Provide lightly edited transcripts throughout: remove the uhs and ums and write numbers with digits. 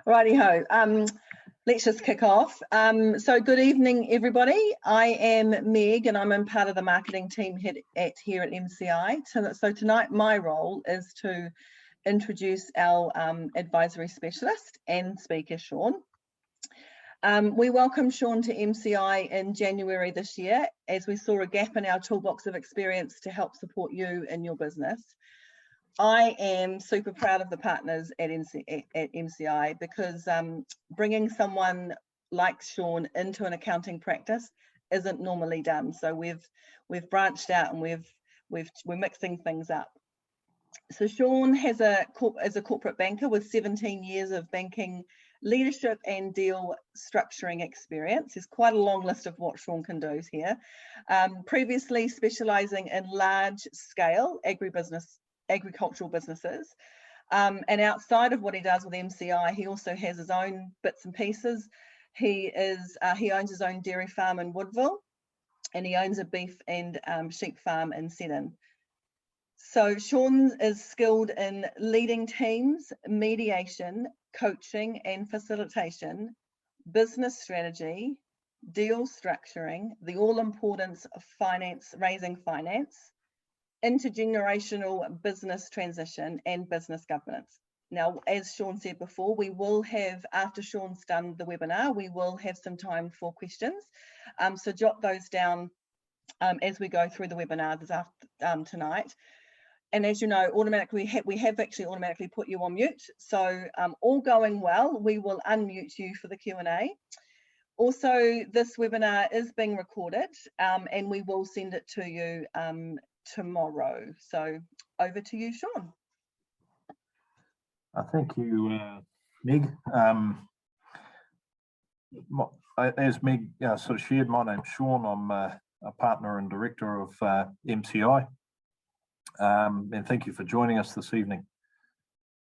Righty-ho. Let's just kick off. So good evening, everybody. I am Meg and I'm in part of the marketing team here at MCI. So tonight my role is to introduce our advisory specialist and speaker, Sean. We welcomed Sean to MCI in January this year as we saw a gap in our toolbox of experience to help support you in your business. I am super proud of the partners at MCI because bringing someone like Sean into an accounting practice isn't normally done. So we've branched out and we're mixing things up. So Sean is a corporate banker with 17 years of banking leadership and deal structuring experience. There's quite a long list of what Sean can do here. Previously specialising in large scale agricultural businesses, and outside of what he does with MCI, he also has his own bits and pieces. He owns his own dairy farm in Woodville, and he owns a beef and sheep farm in Seddon. So Sean is skilled in leading teams, mediation, coaching and facilitation, business strategy, deal structuring, the all importance of raising finance, intergenerational business transition and business governance. Now, as Sean said before, we will have, after Sean's done the webinar, we will have some time for questions. So jot those down as we go through the webinar tonight. And as you know, we have actually automatically put you on mute. So all going well, we will unmute you for the Q&A. Also, this webinar is being recorded and we will send it to you tomorrow. So over to you, Sean. Thank you, Meg. As Meg sort of shared, my name's Sean. I'm a partner and director of MCI. And thank you for joining us this evening.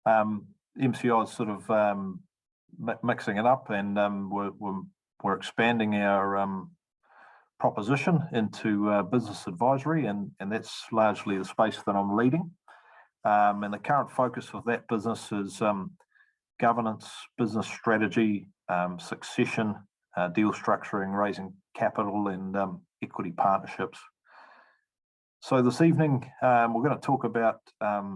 MCI is sort of mixing it up, and we're expanding our proposition into business advisory, and that's largely the space that I'm leading. And the current focus of that business is governance, business strategy, succession, deal structuring, raising capital, and equity partnerships. So this evening, we're going to talk about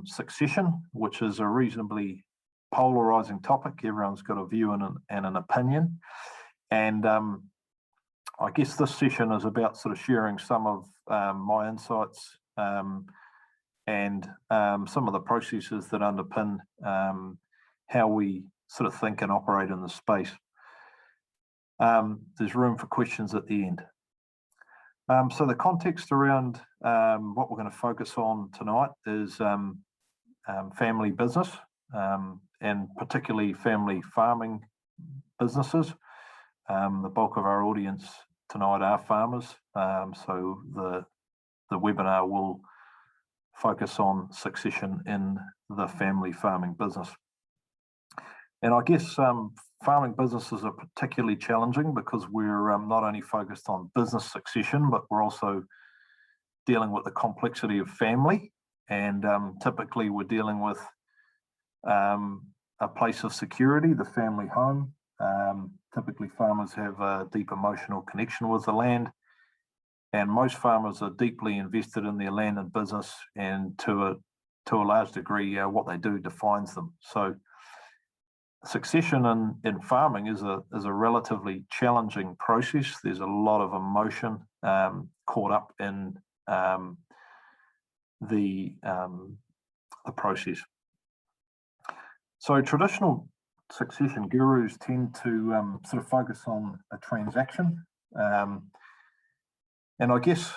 succession, which is a reasonably polarizing topic. Everyone's got a view and an opinion. And I guess this session is about sort of sharing some of my insights and some of the processes that underpin how we sort of think and operate in the space. There's room for questions at the end. So the context around what we're going to focus on tonight is family business, and particularly family farming businesses. The bulk of our audience tonight are farmers, so the webinar will focus on succession in the family farming business. And I guess farming businesses are particularly challenging because we're not only focused on business succession, but we're also dealing with the complexity of family. And typically we're dealing with a place of security, the family home. Typically farmers have a deep emotional connection with the land, and most farmers are deeply invested in their land and business, and to a large degree what they do defines them. So succession in farming is a relatively challenging process. There's a lot of emotion caught up in the process. So traditional succession gurus tend to sort of focus on a transaction. And I guess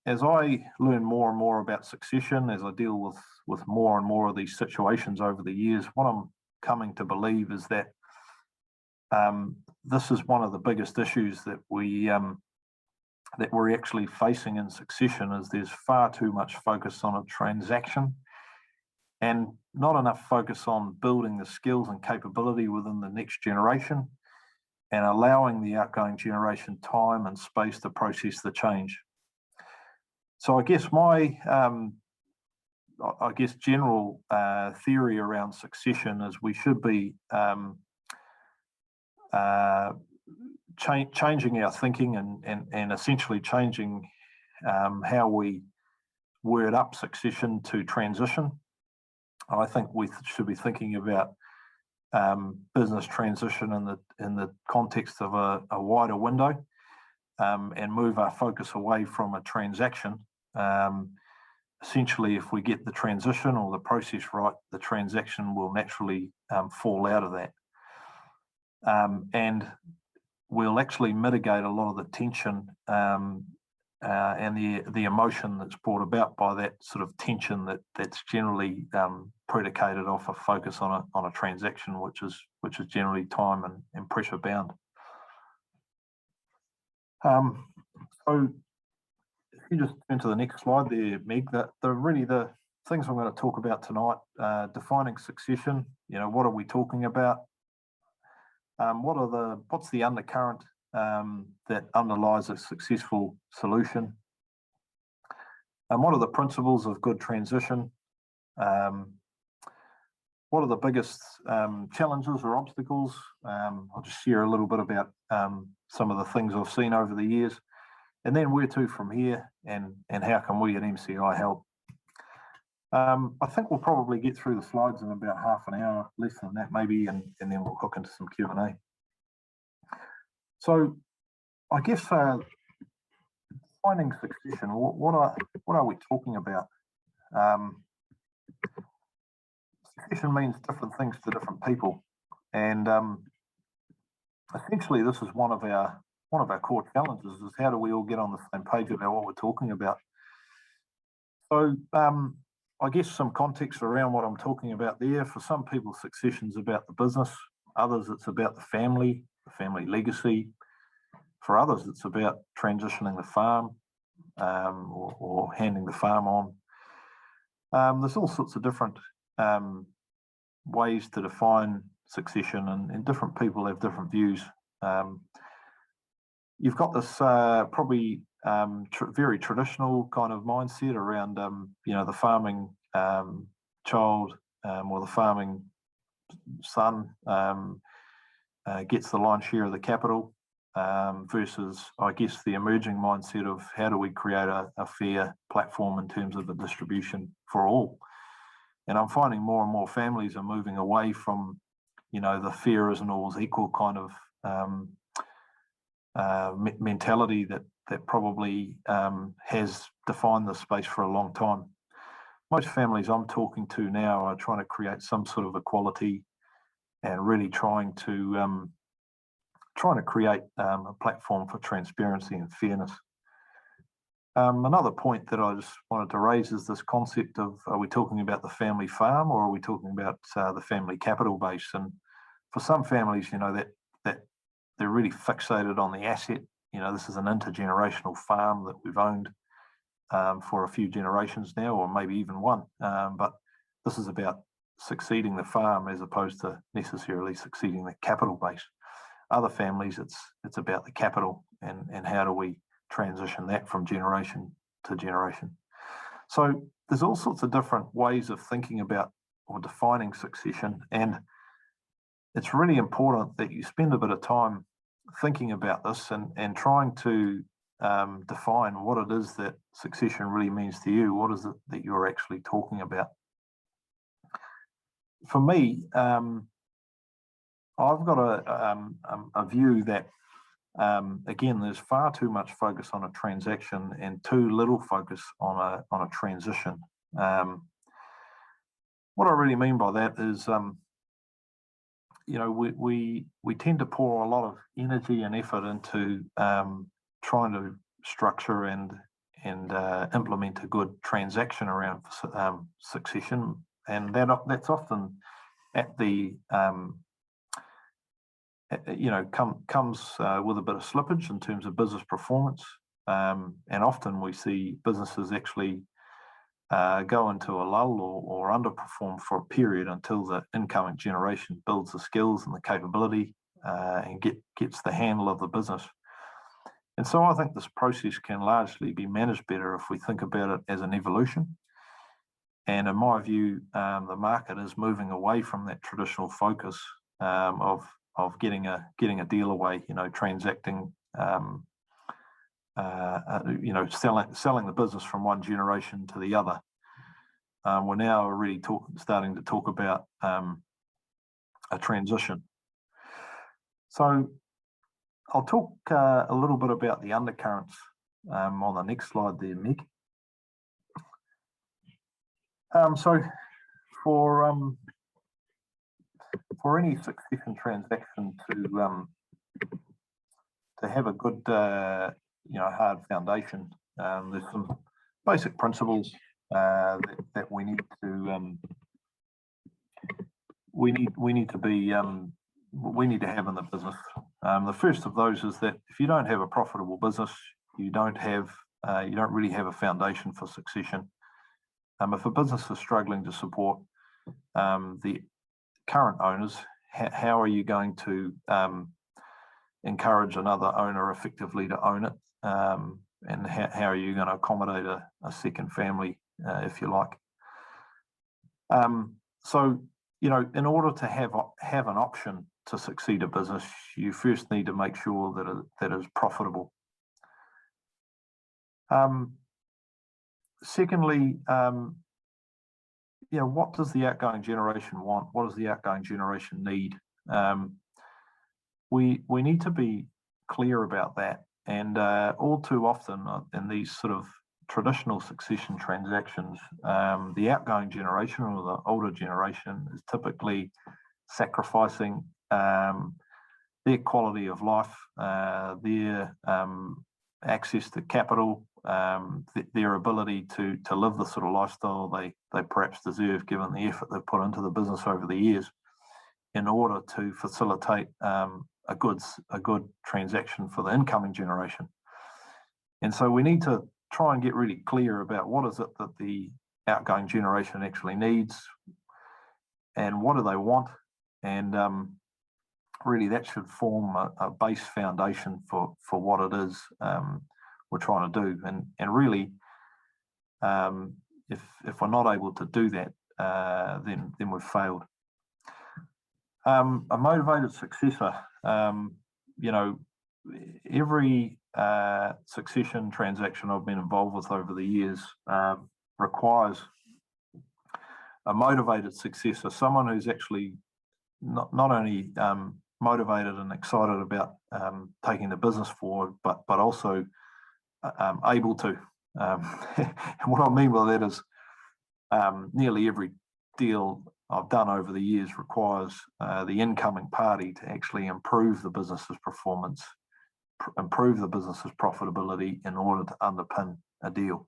as I learn more and more about succession, as I deal with more and more of these situations over the years, what I'm coming to believe is that this is one of the biggest issues that we're actually facing in succession. Is there's far too much focus on a transaction and not enough focus on building the skills and capability within the next generation and allowing the outgoing generation time and space to process the change. So I guess my I guess, general theory around succession is we should be changing our thinking and essentially changing how we word up succession to transition. I think we should be thinking about business transition in the context of a wider window, and move our focus away from a transaction. Essentially, if we get the transition or the process right, the transaction will naturally fall out of that. And we'll actually mitigate a lot of the tension and the emotion that's brought about by that sort of tension that's generally predicated off a focus on a transaction, which is generally time and pressure bound. So if you just turn to the next slide there, Meg, really the things I'm going to talk about tonight, defining succession. What are we talking about? What's the undercurrent that underlies a successful solution? And what are the principles of good transition? What are the biggest challenges or obstacles? I'll just share a little bit about some of the things I've seen over the years, and then where to from here, and how can we at MCI help? I think we'll probably get through the slides in about half an hour, less than that maybe, and then we'll hook into some Q&A. So I guess defining succession, what are we talking about? Succession means different things to different people, and essentially this is one of our core challenges, is how do we all get on the same page about what we're talking about. So I guess some context around what I'm talking about there. For some people, succession's about the business. Others, it's about the family legacy. For others, it's about transitioning the farm or handing the farm on. There's all sorts of different ways to define succession, and different people have different views. You've got this probably very traditional kind of mindset around the farming child or the farming son gets the lion's share of the capital, versus, I guess, the emerging mindset of how do we create a fair platform in terms of the distribution for all. And I'm finding more and more families are moving away from, the fair isn't always equal kind of mentality that probably has defined the space for a long time. Most families I'm talking to now are trying to create some sort of equality and really trying to create a platform for transparency and fairness. Another point that I just wanted to raise is this concept of, are we talking about the family farm, or are we talking about the family capital base? And for some families, that they're really fixated on the asset. This is an intergenerational farm that we've owned for a few generations now, or maybe even one. But this is about succeeding the farm as opposed to necessarily succeeding the capital base. Other families, it's about the capital and how do we transition that from generation to generation. So there's all sorts of different ways of thinking about or defining succession, and it's really important that you spend a bit of time thinking about this and trying to define what it is that succession really means to you. What is it that you're actually talking about? For me, I've got a view that again, there's far too much focus on a transaction and too little focus on a transition. What I really mean by that is, we tend to pour a lot of energy and effort into trying to structure and implement a good transaction around succession, and that's often at the comes with a bit of slippage in terms of business performance, and often we see businesses actually go into a lull or underperform for a period until the incoming generation builds the skills and the capability and gets the handle of the business. And so I think this process can largely be managed better if we think about it as an evolution. And in my view, the market is moving away from that traditional focus of getting a deal away, transacting, selling the business from one generation to the other. We're now really starting to talk about a transition. So I'll talk a little bit about the undercurrents on the next slide there, Meg. So for any succession transaction to have a good hard foundation, there's some basic principles that we need to have in the business. The first of those is that if you don't have a profitable business, you don't really have a foundation for succession. If a business is struggling to support the current owners, how are you going to encourage another owner effectively to own it? And how are you going to accommodate a second family, if you like? So, in order to have an option to succeed a business, you first need to make sure that it is profitable. Secondly, what does the outgoing generation want? What does the outgoing generation need? We need to be clear about that. And all too often in these sort of traditional succession transactions, the outgoing generation or the older generation is typically sacrificing their quality of life, their access to capital, their ability to live the sort of lifestyle they perhaps deserve, given the effort they've put into the business over the years, in order to facilitate a good transaction for the incoming generation. And so we need to try and get really clear about what is it that the outgoing generation actually needs and what do they want, and really that should form a base foundation for what it is we're trying to do. And really, if we're not able to do that, then we've failed. A motivated successor, every succession transaction I've been involved with over the years requires a motivated successor, someone who's actually not only motivated and excited about taking the business forward, but also able to. And what I mean by that is nearly every deal I've done over the years requires the incoming party to actually improve the business's performance, improve the business's profitability in order to underpin a deal.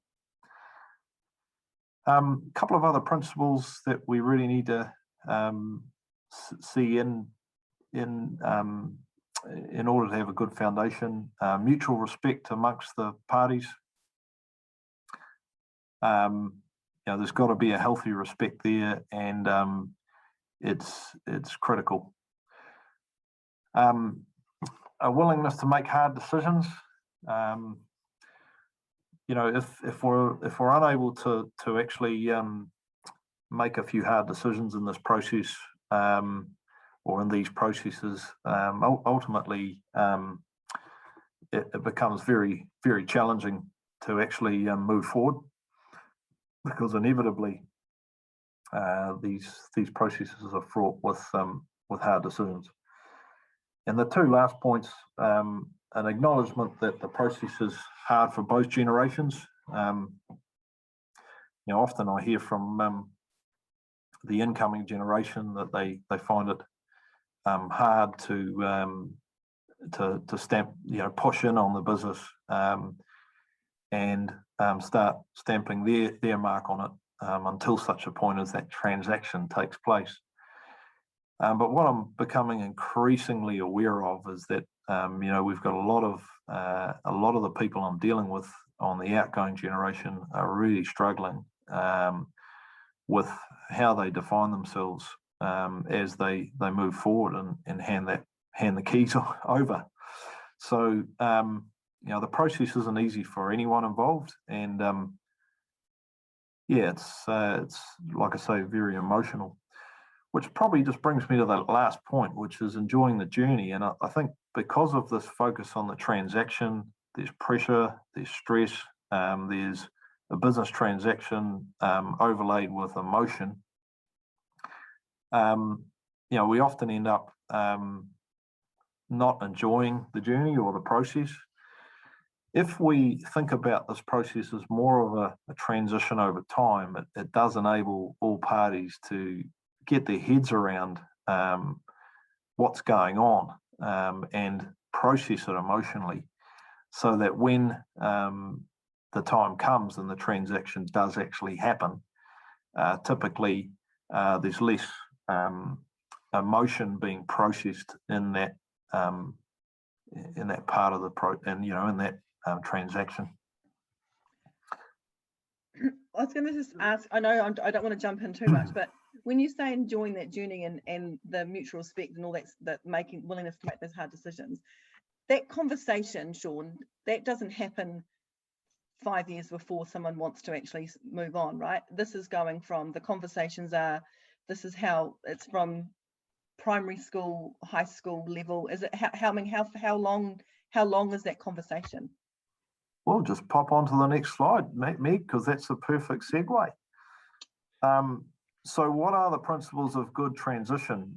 A couple of other principles that we really need to see in order to have a good foundation: mutual respect amongst the parties. There's got to be a healthy respect there, and it's critical. A willingness to make hard decisions. If we're unable to actually make a few hard decisions in this process, or in these processes, ultimately it becomes very, very challenging to actually move forward, because inevitably these processes are fraught with hard decisions. And the two last points, an acknowledgement that the process is hard for both generations. Often I hear from the incoming generation that they find it hard to stamp, push in on the business and start stamping their mark on it until such a point as that transaction takes place. But what I'm becoming increasingly aware of is that we've got a lot of the people I'm dealing with on the outgoing generation are really struggling with how they define themselves as they move forward and hand the keys over. So the process isn't easy for anyone involved, and yeah, it's like I say, very emotional, which probably just brings me to that last point, which is enjoying the journey. And I think because of this focus on the transaction, there's pressure, there's stress, there's a business transaction overlaid with emotion. We often end up not enjoying the journey or the process. If we think about this process as more of a transition over time, it does enable all parties to get their heads around what's going on and process it emotionally, so that when the time comes and the transaction does actually happen, typically there's less emotion being processed in that part of the in that transaction. I was going to just ask, I know I don't want to jump in too much, but when you say enjoying that journey and the mutual respect and all that making willingness to make those hard decisions, that conversation, Sean, that doesn't happen 5 years before someone wants to actually move on, right? This is going from the conversations this is how it's from primary school, high school level. Is it how long is that conversation? Well, just pop onto the next slide, Meg, because that's a perfect segue. So what are the principles of good transition?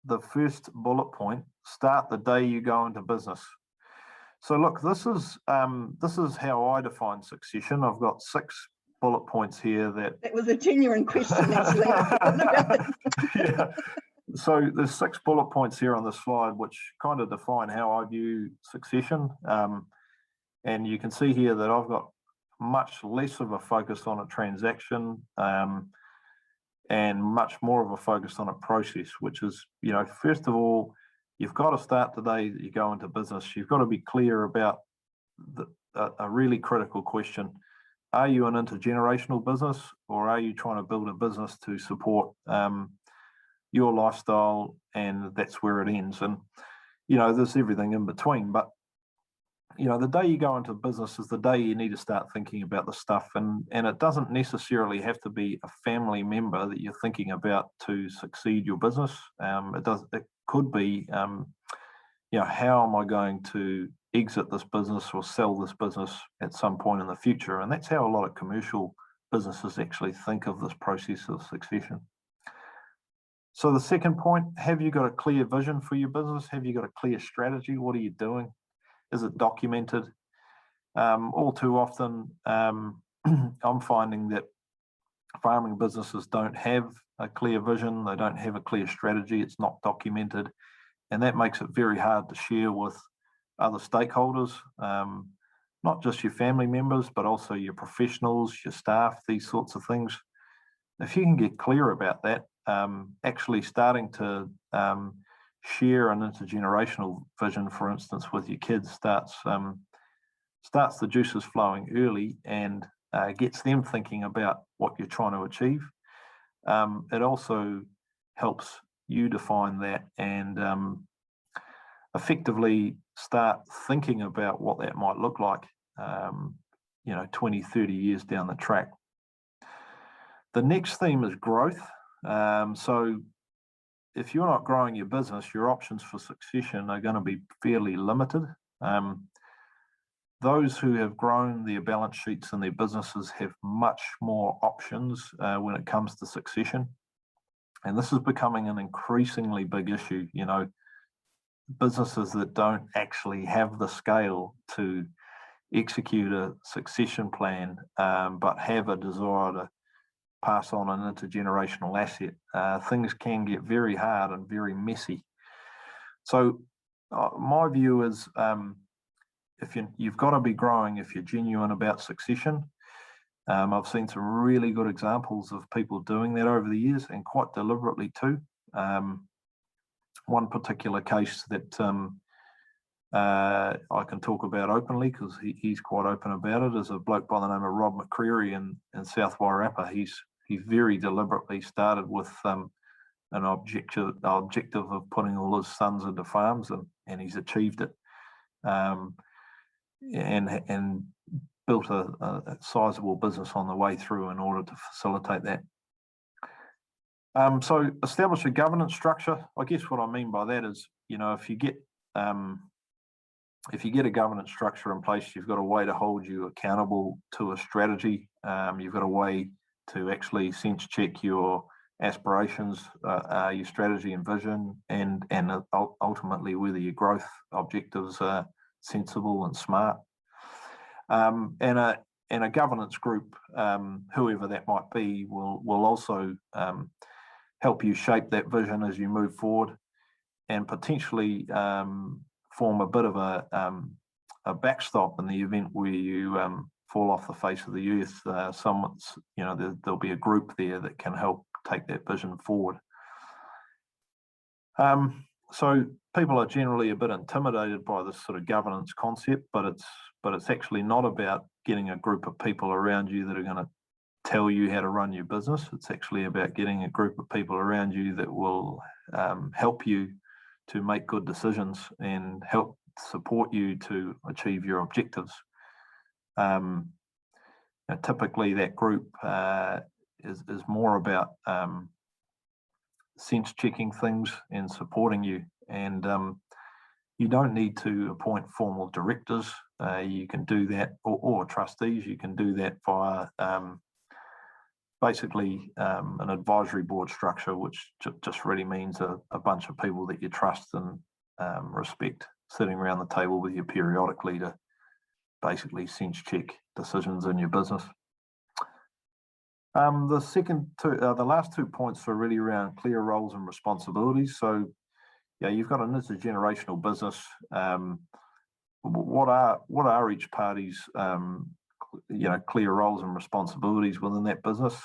The first bullet point: start the day you go into business. So look, this is how I define succession. I've got 6 bullet points here. That was a genuine question, actually. Yeah. So there's 6 bullet points here on the slide which kind of define how I view succession. And you can see here that I've got much less of a focus on a transaction and much more of a focus on a process, which is, first of all, you've got to start the day that you go into business. You've got to be clear about a really critical question. Are you an intergenerational business, or are you trying to build a business to support your lifestyle, and that's where it ends? And, there's everything in between. But, the day you go into business is the day you need to start thinking about the stuff. And it doesn't necessarily have to be a family member that you're thinking about to succeed your business. It could be, how am I going to exit this business or sell this business at some point in the future? And that's how a lot of commercial businesses actually think of this process of succession. So the second point: have you got a clear vision for your business? Have you got a clear strategy? What are you doing? Is it documented? All too often, I'm finding that farming businesses don't have a clear vision. They don't have a clear strategy. It's not documented. And that makes it very hard to share with other stakeholders, not just your family members, but also your professionals, your staff, these sorts of things. If you can get clear about that, actually starting to share an intergenerational vision, for instance, with your kids starts the juices flowing early and gets them thinking about what you're trying to achieve. It also helps you define that and effectively start thinking about what that might look like 20, 30 years down the track. The next theme is growth. So if you're not growing your business, your options for succession are going to be fairly limited. Those who have grown their balance sheets and their businesses have much more options when it comes to succession. And this is becoming an increasingly big issue. Businesses that don't actually have the scale to execute a succession plan, but have a desire to pass on an intergenerational asset, things can get very hard and very messy. So my view is if you've got to be growing if you're genuine about succession. I've seen some really good examples of people doing that over the years, and quite deliberately too. One particular case that I can talk about openly, because he's quite open about it, is a bloke by the name of Rob McCreary in South Wairarapa. He very deliberately started with an objective of putting all his sons into farms, and he's achieved it. And built a sizable business on the way through in order to facilitate that. So establish a governance structure. I guess what I mean by that is, if you get a governance structure in place, you've got a way to hold you accountable to a strategy. You've got a way to actually sense check your aspirations, your strategy and vision, and ultimately whether your growth objectives are sensible and smart. And a governance group, whoever that might be, will also help you shape that vision as you move forward, and potentially form a bit of a backstop in the event where you fall off the face of the earth. There'll be a group there that can help take that vision forward. So people are generally a bit intimidated by this sort of governance concept, but it's actually not about getting a group of people around you that are going to tell you how to run your business. It's actually about getting a group of people around you that will help you to make good decisions and help support you to achieve your objectives. Typically that group is more about sense checking things and supporting you, and you don't need to appoint formal directors. You can do that, or trustees. You can do that via basically an advisory board structure, which just really means a bunch of people that you trust and respect sitting around the table with you periodically to basically sense check decisions in your business. The last 2 points are really around clear roles and responsibilities. So yeah, you've got an intergenerational business. What are each party's clear roles and responsibilities within that business?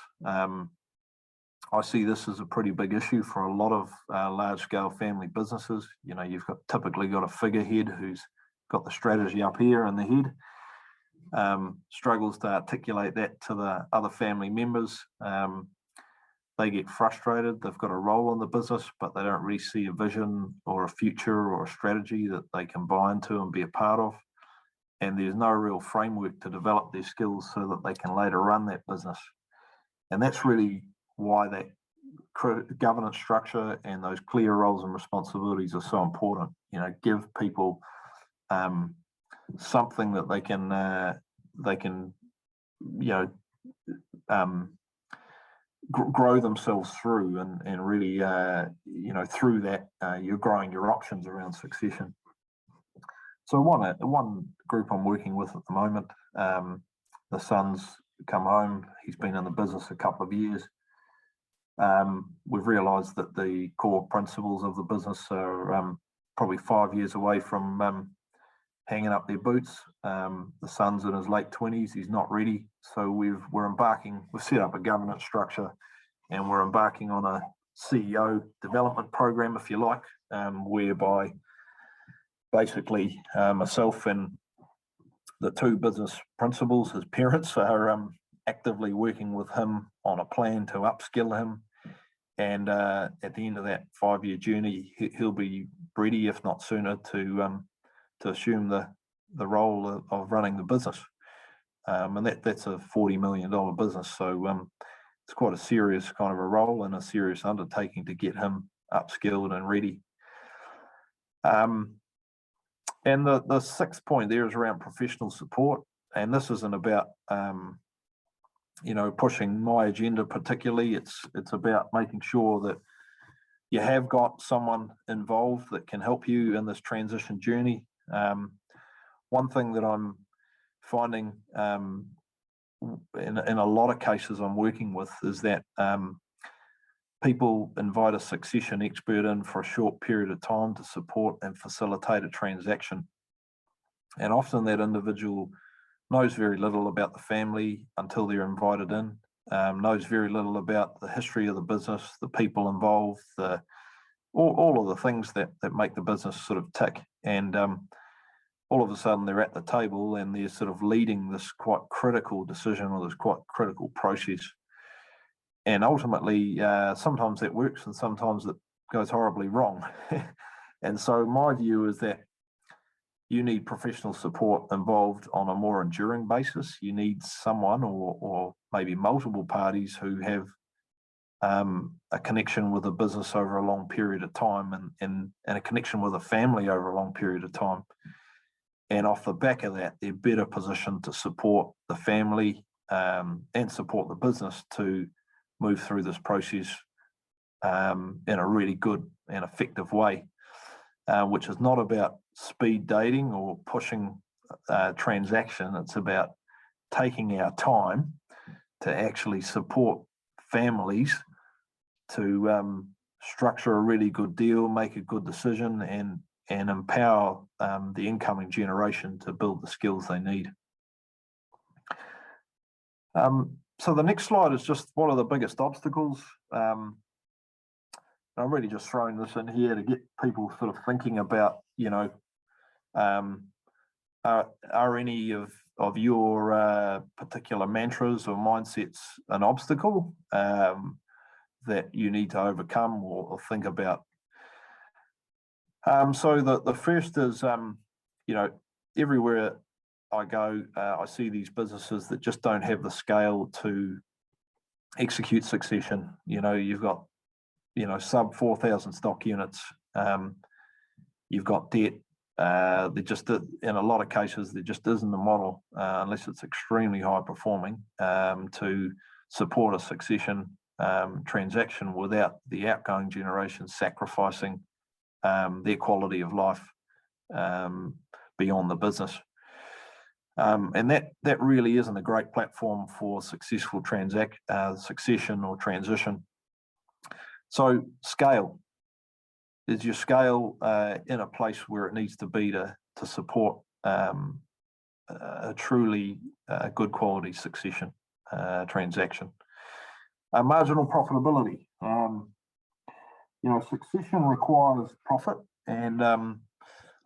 I see this as a pretty big issue for a lot of large-scale family businesses. You've typically got a figurehead who's got the strategy up here in the head, struggles to articulate that to the other family members. They get frustrated. They've got a role in the business, but they don't really see a vision or a future or a strategy that they can buy into and be a part of. And there's no real framework to develop their skills so that they can later run that business. And that's really why that governance structure and those clear roles and responsibilities are so important. Give people something that they can grow themselves through, and really through that you're growing your options around succession. So one group I'm working with at the moment, the son's come home. He's been in the business a couple of years. We've realised that the core principles of the business are probably 5 years away from hanging up their boots. The son's in his late 20s. He's not ready. So we've set up a governance structure, and we're embarking on a CEO development program, if you like, whereby basically myself and the two business principals, his parents, are actively working with him on a plan to upskill him. And at the end of that 5-year journey, he'll be ready, if not sooner, to assume the role of running the business. And that's a $40 million business. So it's quite a serious kind of a role and a serious undertaking to get him upskilled and ready. And the sixth point there is around professional support. And this isn't about pushing my agenda particularly. It's about making sure that you have got someone involved that can help you in this transition journey. One thing that I'm finding in a lot of cases I'm working with is that people invite a succession expert in for a short period of time to support and facilitate a transaction. And often that individual knows very little about the family until they're invited in, knows very little about the history of the business, the people involved, all of the things that make the business sort of tick. And all of a sudden they're at the table and they're sort of leading this quite critical decision or this quite critical process. And ultimately, sometimes that works and sometimes it goes horribly wrong. And so my view is that you need professional support involved on a more enduring basis. You need someone or maybe multiple parties who have a connection with a business over a long period of time and a connection with a family over a long period of time. And off the back of that, they're better positioned to support the family and support the business to move through this process in a really good and effective way, which is not about speed dating or pushing transaction. It's about taking our time to actually support families to structure a really good deal, make a good decision, and empower the incoming generation to build the skills they need. So the next slide is just what are the biggest obstacles. I'm really just throwing this in here to get people sort of thinking about, are any of your particular mantras or mindsets an obstacle that you need to overcome or think about? So the first is, everywhere I go, I see these businesses that just don't have the scale to execute succession. You've got, sub 4,000 stock units. You've got debt. There just, in a lot of cases, there just isn't a model, unless it's extremely high performing, to support a succession transaction without the outgoing generation sacrificing their quality of life beyond the business. And that really isn't a great platform for successful succession or transition. So scale. Is your scale in a place where it needs to be to support a truly good quality succession transaction? Marginal profitability. Succession requires profit, and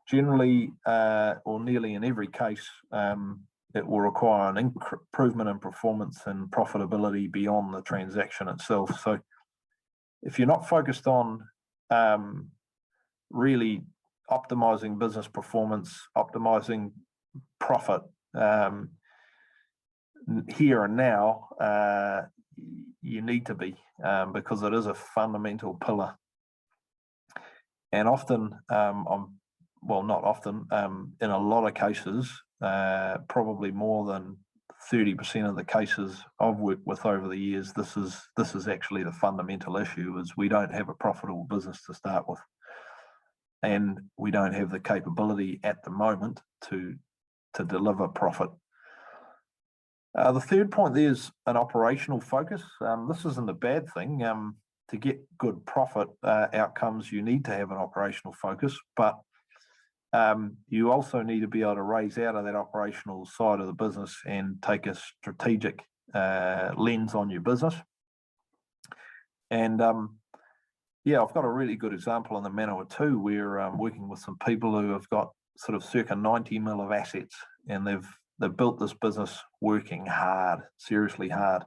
generally, or nearly in every case, it will require an improvement in performance and profitability beyond the transaction itself. So if you're not focused on really optimizing business performance, optimizing profit here and now, you need to be, because it is a fundamental pillar. And often, not often, in a lot of cases, probably more than 30% of the cases I've worked with over the years, this is actually the fundamental issue, is we don't have a profitable business to start with. And we don't have the capability at the moment to deliver profit. The third point there is an operational focus. This isn't a bad thing. To get good profit outcomes, you need to have an operational focus, but you also need to be able to raise out of that operational side of the business and take a strategic lens on your business. And I've got a really good example in the Manawatu where I'm working with some people who have got sort of circa 90 mil of assets, and they've built this business working hard, seriously hard,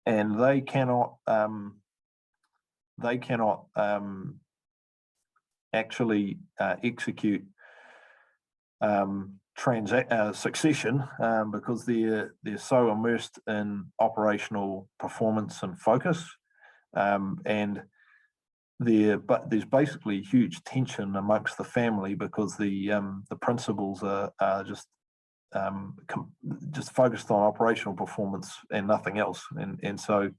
and they cannot actually execute succession because they're so immersed in operational performance and focus, and there's basically huge tension amongst the family because the principals are just focused on operational performance and nothing else, and so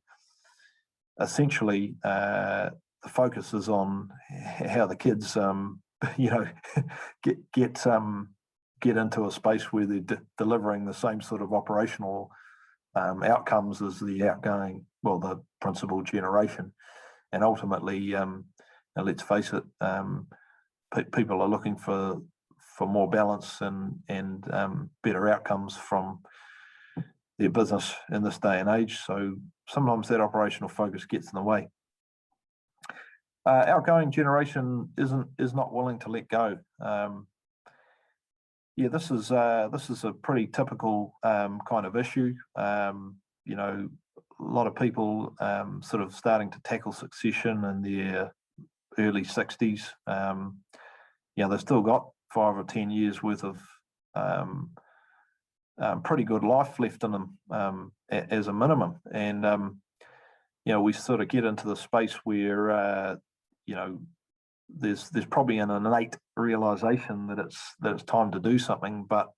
essentially the focus is on how the kids get into a space where they're delivering the same sort of operational outcomes as the principal generation. And ultimately, let's face it, people are looking for more balance and better outcomes from their business in this day and age. So sometimes that operational focus gets in the way. Outgoing generation is not willing to let go. This is a pretty typical kind of issue. A lot of people sort of starting to tackle succession in their early 60s. They've still got 5 or 10 years worth of pretty good life left in them as a minimum. And we sort of get into the space where there's probably an innate realization that it's time to do something, but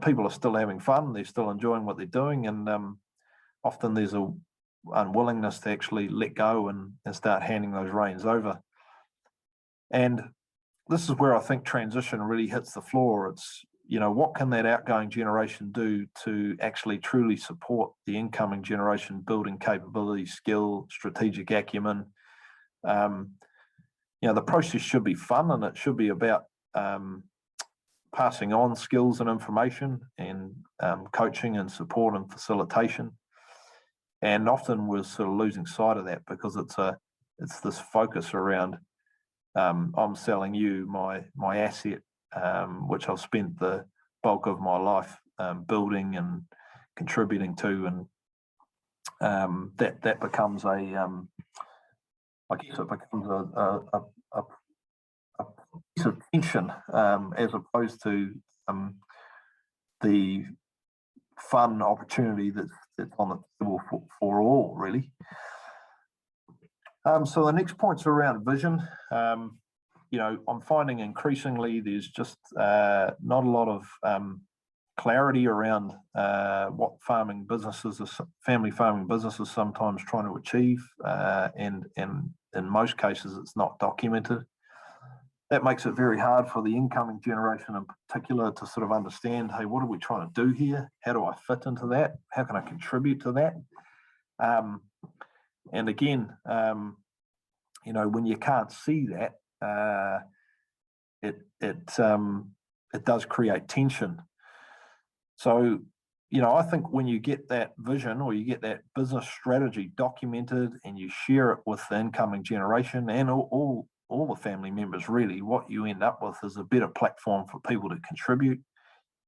people are still having fun, they're still enjoying what they're doing, and often there's a unwillingness to actually let go and start handing those reins over. And this is where I think transition really hits the floor. It's, what can that outgoing generation do to actually truly support the incoming generation, building capability, skill, strategic acumen. The process should be fun, and it should be about passing on skills and information, and coaching and support and facilitation. And often we're sort of losing sight of that because it's this focus around I'm selling you my asset, which I've spent the bulk of my life building and contributing to, and that becomes I guess it becomes a piece of tension as opposed to the fun opportunity that's on the table for all, really. So the next point's around vision. I'm finding increasingly there's just not a lot of clarity around what family farming businesses sometimes trying to achieve, and in most cases it's not documented. That makes it very hard for the incoming generation in particular to sort of understand, hey, what are we trying to do here? How do I fit into that? How can I contribute to that? And again, when you can't see that, it does create tension. So, I think when you get that vision or you get that business strategy documented and you share it with the incoming generation and all the family members, really, what you end up with is a better platform for people to contribute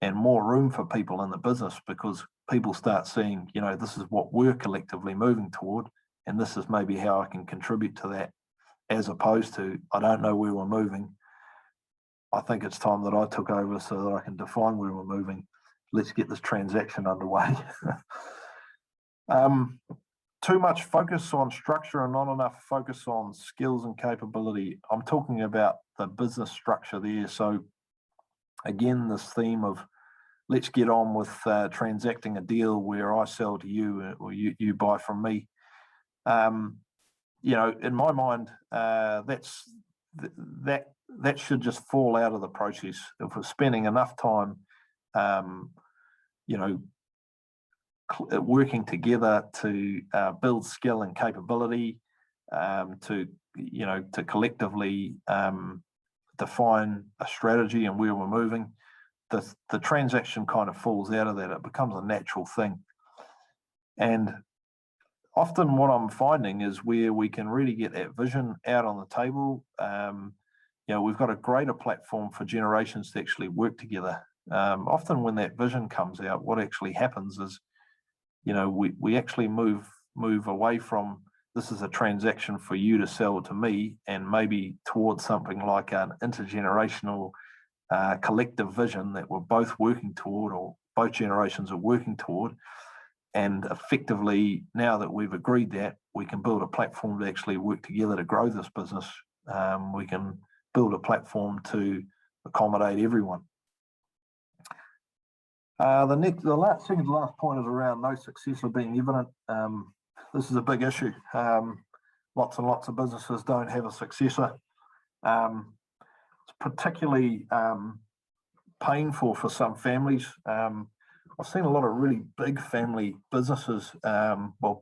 and more room for people in the business, because people start seeing, this is what we're collectively moving toward, and this is maybe how I can contribute to that, as opposed to, I don't know where we're moving. I think it's time that I took over so that I can define where we're moving. Let's get this transaction underway. Too much focus on structure and not enough focus on skills and capability. I'm talking about the business structure there. So again, this theme of let's get on with transacting a deal where I sell to you or you buy from me. In my mind, that should just fall out of the process. If we're spending enough time, working together to build skill and capability, to collectively define a strategy and where we're moving, the transaction kind of falls out of that. It becomes a natural thing. And often what I'm finding is where we can really get that vision out on the table, we've got a greater platform for generations to actually work together. Often when that vision comes out, what actually happens is, we actually move away from this is a transaction for you to sell to me, and maybe towards something like an intergenerational collective vision that we're both working toward, or both generations are working toward. And effectively, now that we've agreed that, we can build a platform to actually work together to grow this business. We can build a platform to accommodate everyone. The last point is around no successor being evident. This is a big issue. Lots and lots of businesses don't have a successor. It's particularly painful for some families. I've seen a lot of really big family businesses,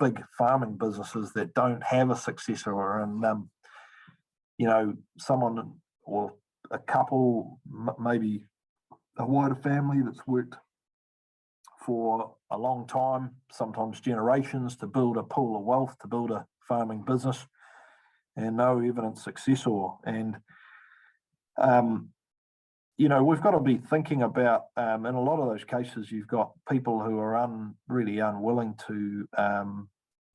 big farming businesses that don't have a successor, and someone or a couple, maybe a wider family that's worked for a long time, sometimes generations, to build a pool of wealth, to build a farming business, and no evident successor. And we've got to be thinking about, in a lot of those cases, you've got people who are really unwilling to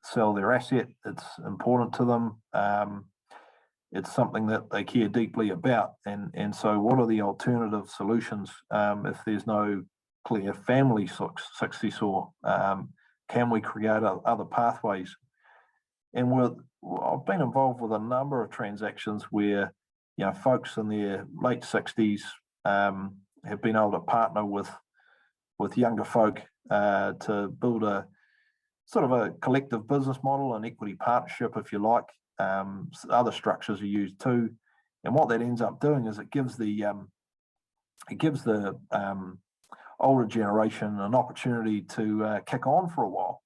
sell their asset. It's important to them. it's something that they care deeply about. And so what are the alternative solutions if there's no clear family successor? Can we create other pathways? And I've been involved with a number of transactions where, you know, folks in their late 60s have been able to partner with younger folk to build a sort of a collective business model, an equity partnership, if you like. Other structures are used too, and what that ends up doing is it gives the older generation an opportunity to kick on for a while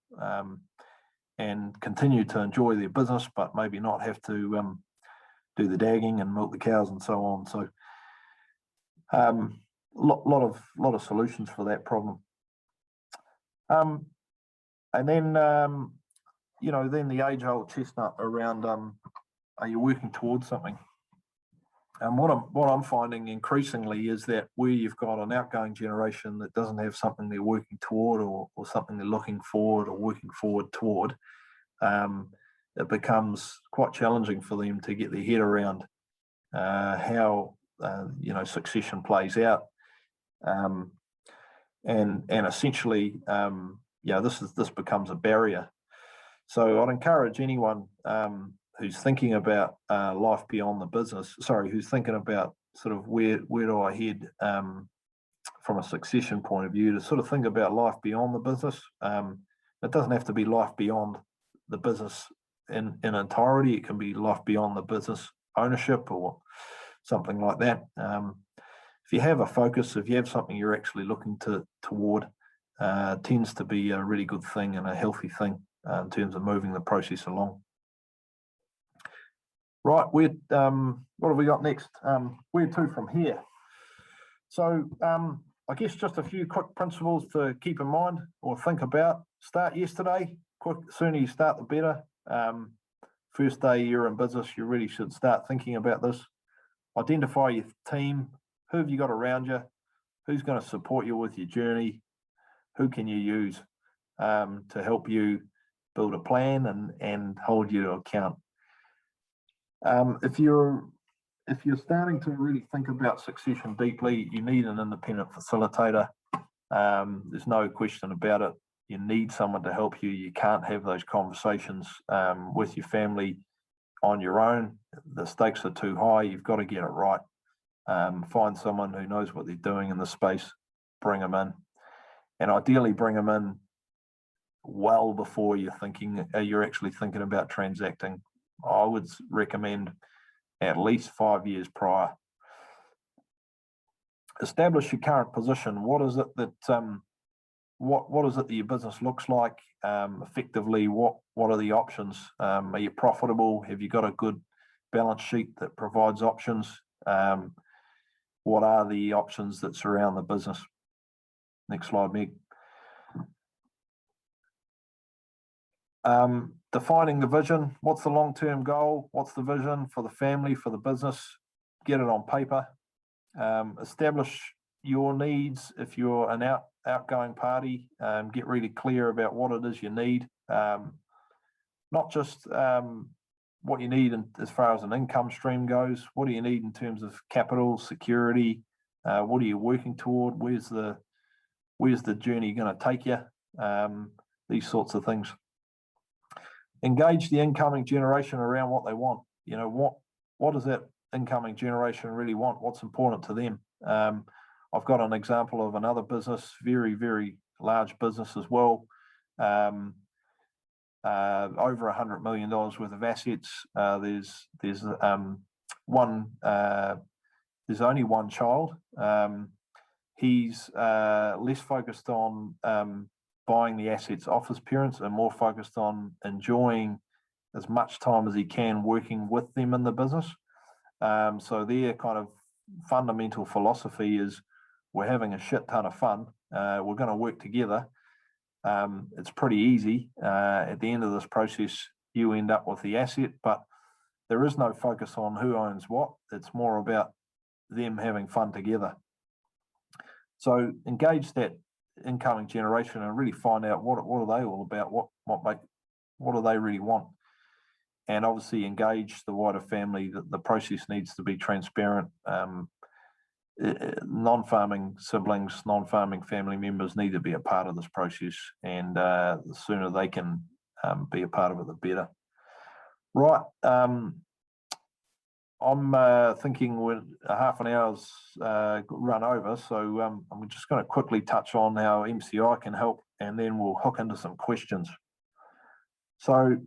and continue to enjoy their business, but maybe not have to do the dagging and milk the cows and so on. So, lot of solutions for that problem. And then you know, then the age-old chestnut around are you working towards something? And what I'm finding increasingly is that where you've got an outgoing generation that doesn't have something they're working toward or something they're looking forward or working forward toward, it becomes quite challenging for them to get their head around how you know, succession plays out, and essentially yeah, this becomes a barrier. So I'd encourage anyone who's thinking about life beyond the business, who's thinking about sort of where do I head from a succession point of view, to sort of think about life beyond the business. It doesn't have to be life beyond the business in entirety. It can be life beyond the business ownership or something like that. If you have a focus, if you have something you're actually looking toward, tends to be a really good thing and a healthy thing in terms of moving the process along. Right, what have we got next? Where to from here? So I guess just a few quick principles to keep in mind or think about. Start yesterday. Sooner you start, the better. First day you're in business, you really should start thinking about this. Identify your team. Who have you got around you? Who's going to support you with your journey? Who can you use to help you build a plan and hold you to account? If you're starting to really think about succession deeply, you need an independent facilitator. There's no question about it. You need someone to help you. You can't have those conversations with your family on your own. The stakes are too high. You've got to get it right. Find someone who knows what they're doing in the space. Bring them in, and ideally bring them in well before you're actually thinking about transacting. I would recommend at least 5 years prior. Establish your current position. What is it that what is it that your business looks like effectively? What are the options? Are you profitable? Have you got a good balance sheet that provides options? What are the options that surround the business? Next slide, Meg. Defining the vision. What's the long-term goal? What's the vision for the family, for the business? Get it on paper. Establish your needs. If you're an outgoing party, get really clear about what it is you need. Not just what you need as far as an income stream goes. What do you need in terms of capital, security? What are you working toward? Where's the journey going to take you? These sorts of things. Engage the incoming generation around what they want. You know, what does that incoming generation really want? What's important to them? I've got an example of another business, very, very large business as well. Over $100 million worth of assets. There's only one child. He's less focused on buying the assets off his parents and more focused on enjoying as much time as he can working with them in the business. So their kind of fundamental philosophy is, we're having a shit ton of fun. We're going to work together. It's pretty easy. At the end of this process, you end up with the asset, but there is no focus on who owns what. It's more about them having fun together. So engage that incoming generation and really find out what are they all about, what do they really want. and obviously engage the wider family. That the process needs to be transparent. Non-farming siblings, non-farming family members need to be a part of this process, and the sooner they can be a part of it, the better. Right. I'm thinking with half an hour's run over, so I'm just going to quickly touch on how MCI can help, and then we'll hook into some questions. So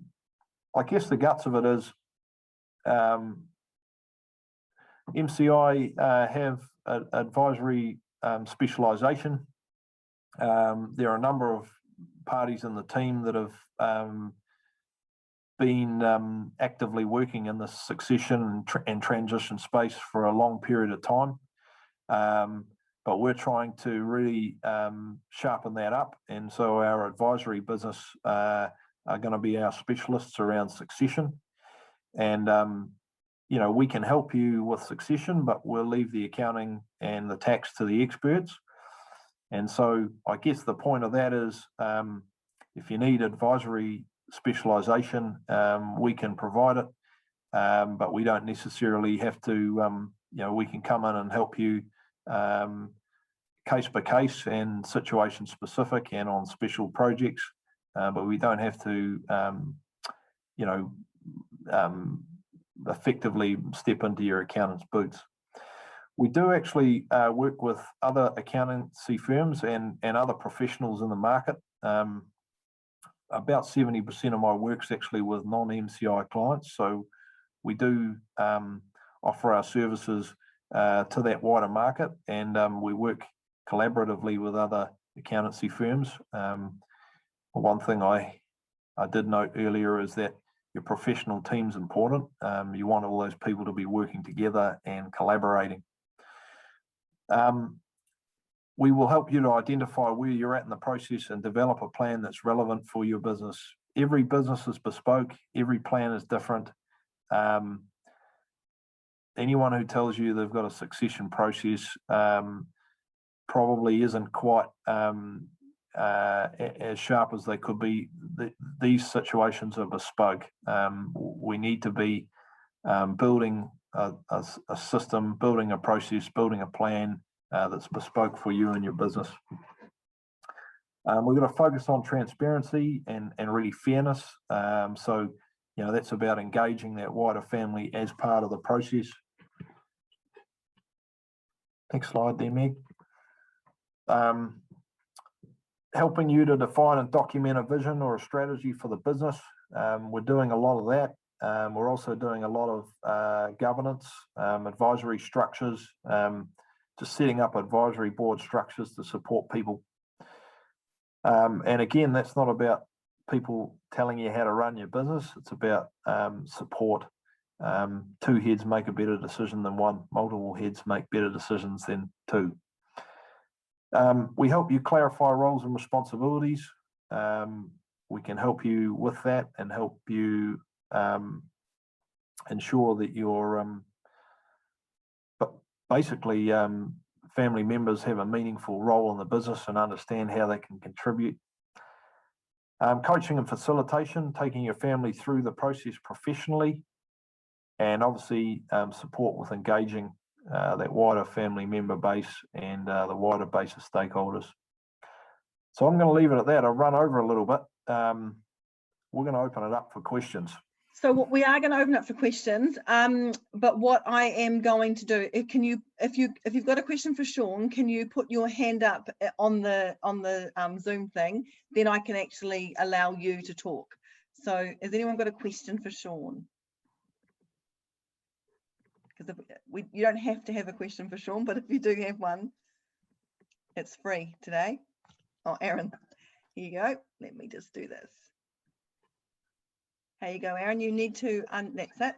I guess the guts of it is MCI have advisory specialisation. There are a number of parties in the team that have been actively working in the succession and transition space for a long period of time. But we're trying to really sharpen that up. And so our advisory business are going to be our specialists around succession. And, we can help you with succession, but we'll leave the accounting and the tax to the experts. And so I guess the point of that is if you need advisory specialisation, we can provide it, but we don't necessarily have to, we can come in and help you case by case and situation specific and on special projects, but we don't have to, effectively step into your accountant's boots. We do actually work with other accountancy firms and other professionals in the market. About 70% of my work's actually with non-MCI clients. So we do offer our services to that wider market, and we work collaboratively with other accountancy firms. One thing I did note earlier is that your professional team's important. You want all those people to be working together and collaborating. We will help you to identify where you're at in the process and develop a plan that's relevant for your business. Every business is bespoke. Every plan is different. Anyone who tells you they've got a succession process probably isn't quite as sharp as they could be. These situations are bespoke. We need to be building a system, building a process, building a plan that's bespoke for you and your business. We're going to focus on transparency and really fairness. So, that's about engaging that wider family as part of the process. Next slide there, Meg. Helping you to define and document a vision or a strategy for the business. We're doing a lot of that. We're also doing a lot of governance, advisory structures, just setting up advisory board structures to support people. And again, that's not about people telling you how to run your business. It's about support. Two heads make a better decision than one. Multiple heads make better decisions than two. We help you clarify roles and responsibilities. We can help you with that and help you ensure that your basically family members have a meaningful role in the business and understand how they can contribute. Coaching and facilitation, taking your family through the process professionally, and obviously support with engaging that wider family member base and the wider base of stakeholders. So I'm going to leave it at that. I'll run over a little bit. We're going to open it up for questions. So we are going to open up for questions, but what I am going to do, if you've got a question for Sean, can you put your hand up on the Zoom thing? Then I can actually allow you to talk. So has anyone got a question for Sean? Because you don't have to have a question for Sean, but if you do have one, it's free today. Oh, Aaron, here you go. Let me just do this. Here you go, Aaron. You need to that's it.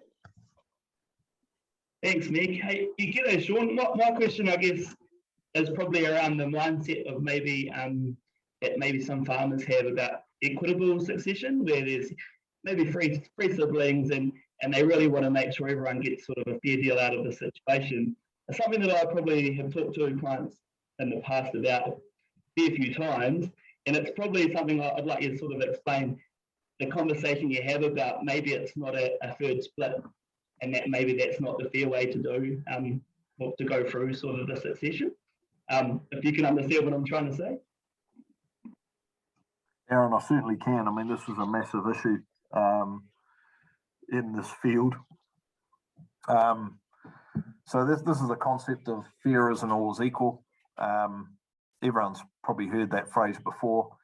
Thanks, Meg. Hey, you get it, Sean. My question, I guess, is probably around the mindset of maybe that maybe some farmers have about equitable succession, where there's maybe three siblings and they really want to make sure everyone gets sort of a fair deal out of the situation. It's something that I probably have talked to clients in the past about a fair few times, and it's probably something I'd like you to sort of explain the conversation you have about maybe it's not a third split, and that maybe that's not the fair way to do, or to go through sort of the succession. If you can understand what I'm trying to say. Aaron, I certainly can. I mean, this is a massive issue in this field. So this is a concept of fair isn't always equal. Everyone's probably heard that phrase before.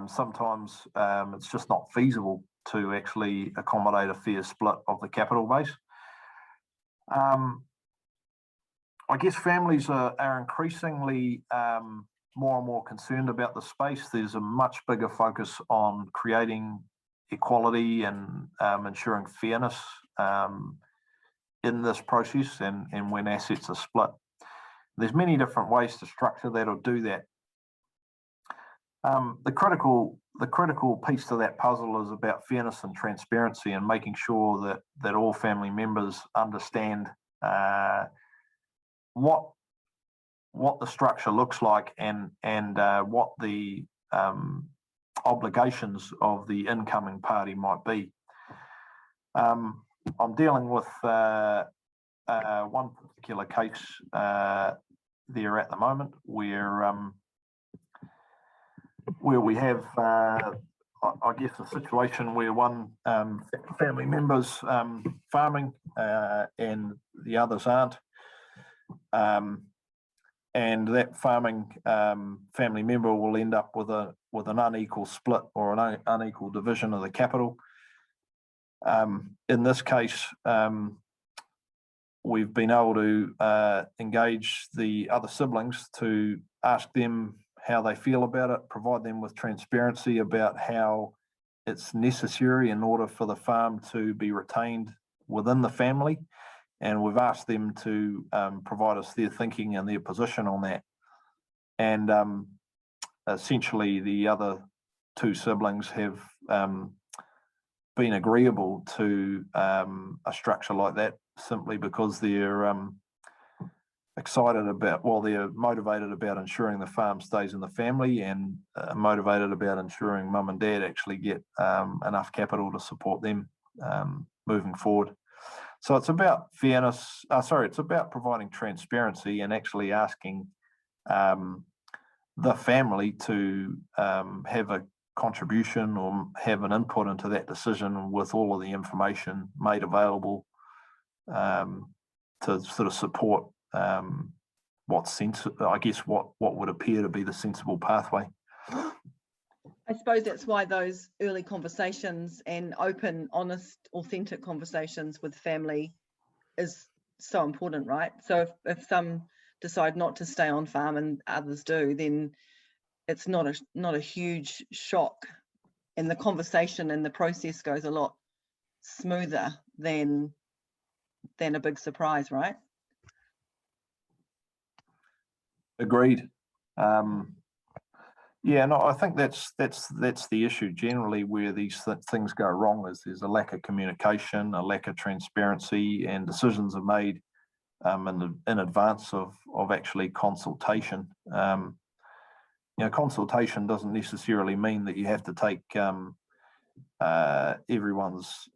Sometimes it's just not feasible to actually accommodate a fair split of the capital base. I guess families are increasingly more and more concerned about the space. There's a much bigger focus on creating equality and ensuring fairness in this process and when assets are split. There's many different ways to structure that or do that. The critical piece to that puzzle is about fairness and transparency and making sure that all family members understand what the structure looks like and what the obligations of the incoming party might be. I'm dealing with one particular case there at the moment where we have, I guess, a situation where one family member's farming and the others aren't. And that farming family member will end up with an unequal split or an unequal division of the capital. In this case, we've been able to engage the other siblings to ask them how they feel about it, provide them with transparency about how it's necessary in order for the farm to be retained within the family. And we've asked them to provide us their thinking and their position on that. And essentially the other two siblings have been agreeable to a structure like that simply because they're excited about, well, they're motivated about ensuring the farm stays in the family and motivated about ensuring mum and dad actually get enough capital to support them moving forward. So it's about fairness, it's about providing transparency and actually asking the family to have a contribution or have an input into that decision with all of the information made available to sort of support what would appear to be the sensible pathway. I suppose that's why those early conversations and open, honest, authentic conversations with family is so important, right? So if some decide not to stay on farm and others do, then it's not a huge shock, and the conversation and the process goes a lot smoother than a big surprise, right? Agreed. Yeah, no, I think that's the issue generally where these things go wrong is there's a lack of communication, a lack of transparency, and decisions are made in advance of actually consultation. Consultation doesn't necessarily mean that you have to take everyone's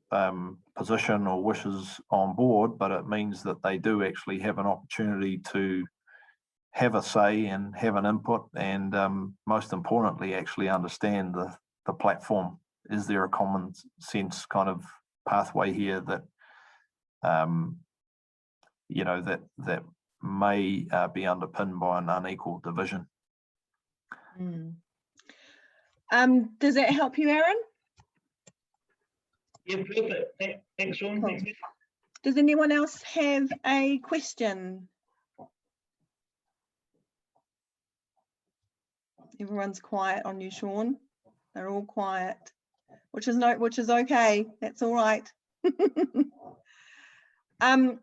position or wishes on board, but it means that they do actually have an opportunity to have a say and have an input, and most importantly, actually understand the platform. Is there a common sense kind of pathway here that that may be underpinned by an unequal division? Does that help you, Aaron? Yeah, perfect. Thanks, Sean. Cool. Thanks. Does anyone else have a question? Everyone's quiet on you, Sean. They're all quiet, which is okay. That's all right. Well,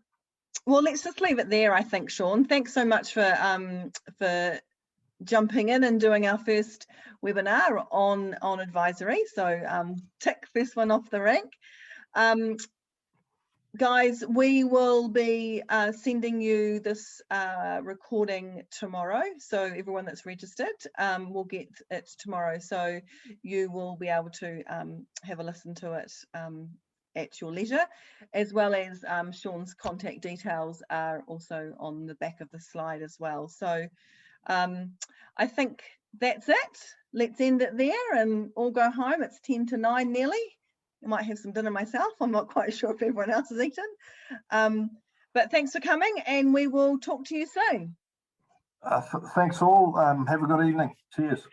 let's just leave it there, I think, Sean. Thanks so much for jumping in and doing our first webinar on advisory. So tick, first one off the rank. guys, we will be sending you this recording tomorrow. So everyone that's registered will get it tomorrow. So you will be able to have a listen to it at your leisure, as well as Sean's contact details are also on the back of the slide as well. So I think that's it. Let's end it there and all go home. It's 10 to 9 nearly. I might have some dinner myself. I'm not quite sure if everyone else has eaten. But thanks for coming, and we will talk to you soon. Thanks all. Have a good evening. Cheers.